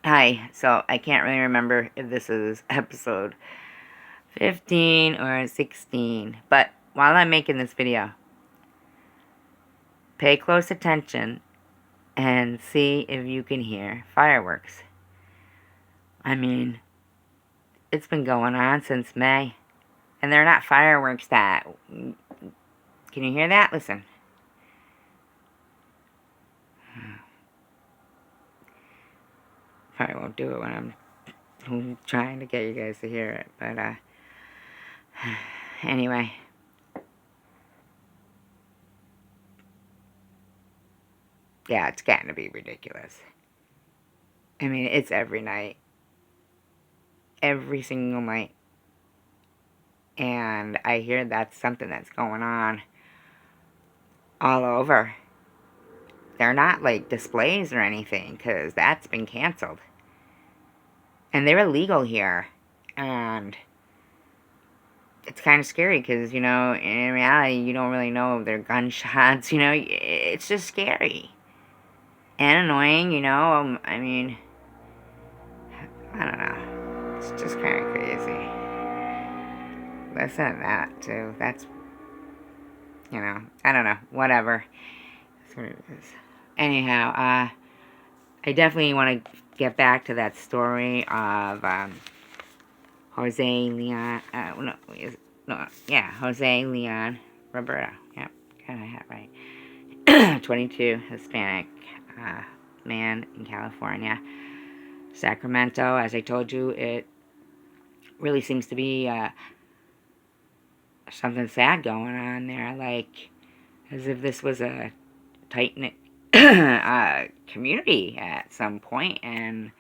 Hi, so I can't really remember if this is episode 15 or 16, but while I'm making this video, pay close attention and see if you can hear fireworks. I mean, it's been going on since May, and they're not fireworks that... Can you hear that? Listen. Probably won't do it when I'm trying to get you guys to hear it, but, anyway. Yeah, it's getting to be ridiculous. I mean, it's every night. Every single night. And I hear that's something that's going on all over. They're not like displays or anything, because that's been canceled. And they're illegal here. And it's kind of scary, because, you know, in reality, you don't really know if they're gunshots, you know. It's just scary. And annoying, you know. I mean, I don't know. It's just kind of crazy. Listen to that, too. That's, you know, I don't know. Whatever. That's what it is. Anyhow, I definitely want to get back to that story of Jose Leon. Jose Leon Roberto. Yep, kind of had it right. 22, Hispanic man in California, Sacramento. As I told you, it really seems to be something sad going on there. Like, as if this was a tight-knit community at some point, and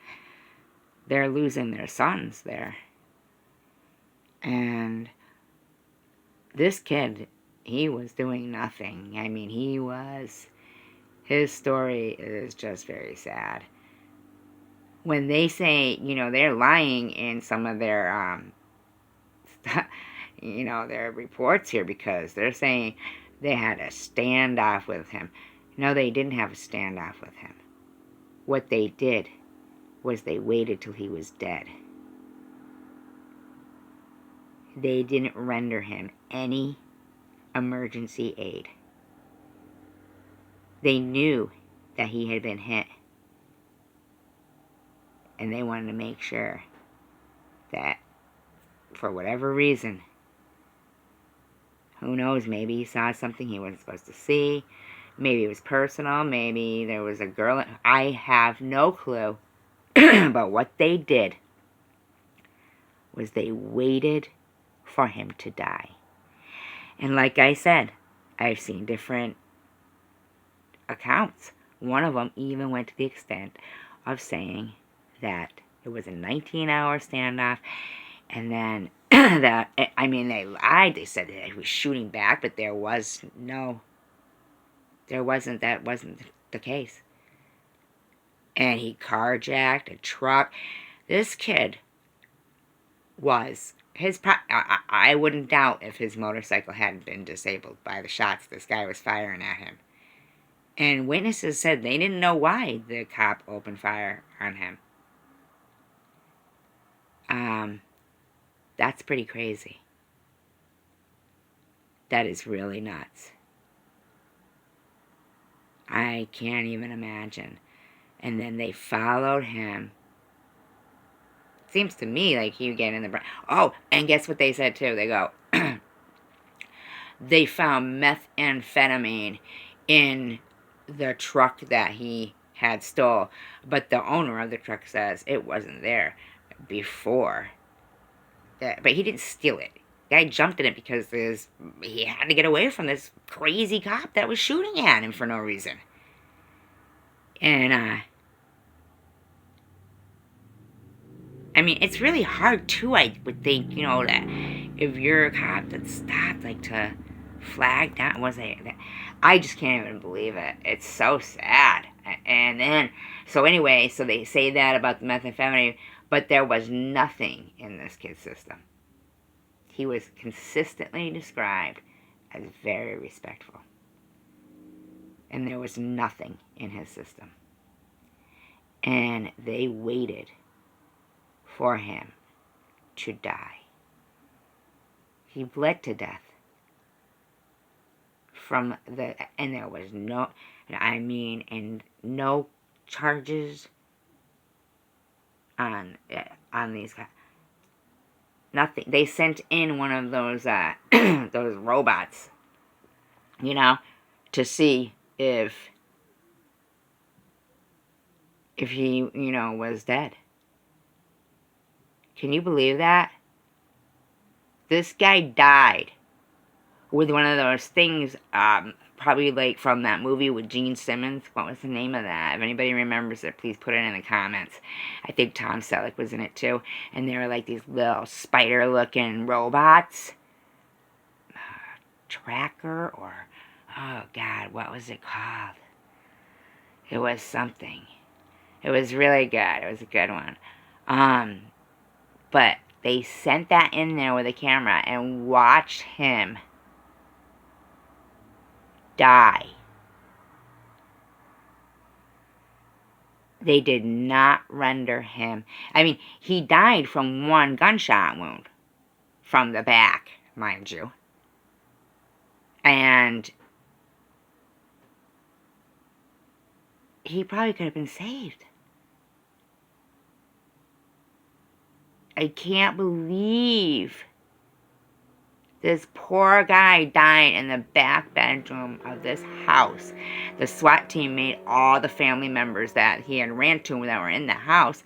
they're losing their sons there. And this kid, he was doing nothing. I mean, his story is just very sad. When they say, you know, they're lying in some of their, you know, their reports here, because they're saying they had a standoff with him. No, they didn't have a standoff with him. What they did was they waited till he was dead. They didn't render him any emergency aid. They knew that he had been hit, and they wanted to make sure that, for whatever reason, who knows, maybe he saw something he wasn't supposed to see, maybe it was personal, maybe there was a girl, I have no clue. But what they did was they waited for him to die. And like I said, I've seen different accounts. One of them even went to the extent of saying that it was a 19-hour standoff, and then that, I mean, they lied. They said that he was shooting back, but that wasn't the case. And he carjacked a truck. This kid was, I wouldn't doubt if his motorcycle hadn't been disabled by the shots this guy was firing at him. And witnesses said they didn't know why the cop opened fire on him. That's pretty crazy. That is really nuts. I can't even imagine. And then they followed him. Seems to me like he would get in the... Oh, and guess what they said too? They go... They found methamphetamine in the truck that he had stole. But the owner of the truck says it wasn't there before. But he didn't steal it. The guy jumped in it because he had to get away from this crazy cop that was shooting at him for no reason. And, I mean, it's really hard, too, I would think, you know, that if you're a cop that stopped, like, to flag down, I just can't even believe it. It's so sad. And then, so anyway, so they say that about the methamphetamine, but there was nothing in this kid's system. He was consistently described as very respectful. And there was nothing in his system. And they waited for him to die. He bled to death. And there was no charges on these guys. Nothing. They sent in one of those those robots, to see if he, was dead. Can you believe that? This guy died with one of those things, probably like from that movie with Gene Simmons. What was the name of that? If anybody remembers it, please put it in the comments. I think Tom Selleck was in it too. And they were like these little spider-looking robots. Tracker or, oh God, what was it called? It was something. It was really good. It was a good one. But they sent that in there with a camera and watched him die. They did not render him. He died from one gunshot wound from the back, mind you. And he probably could have been saved. I can't believe this poor guy died in the back bedroom of this house. The SWAT team made all the family members that he had ran to that were in the house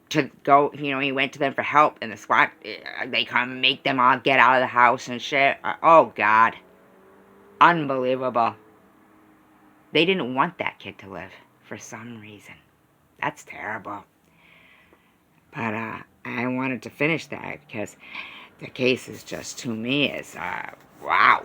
to go, he went to them for help, and the SWAT, they come and make them all get out of the house and shit. Oh, God. Unbelievable. They didn't want that kid to live for some reason. That's terrible. But I wanted to finish that because the case is just, to me, is, wow.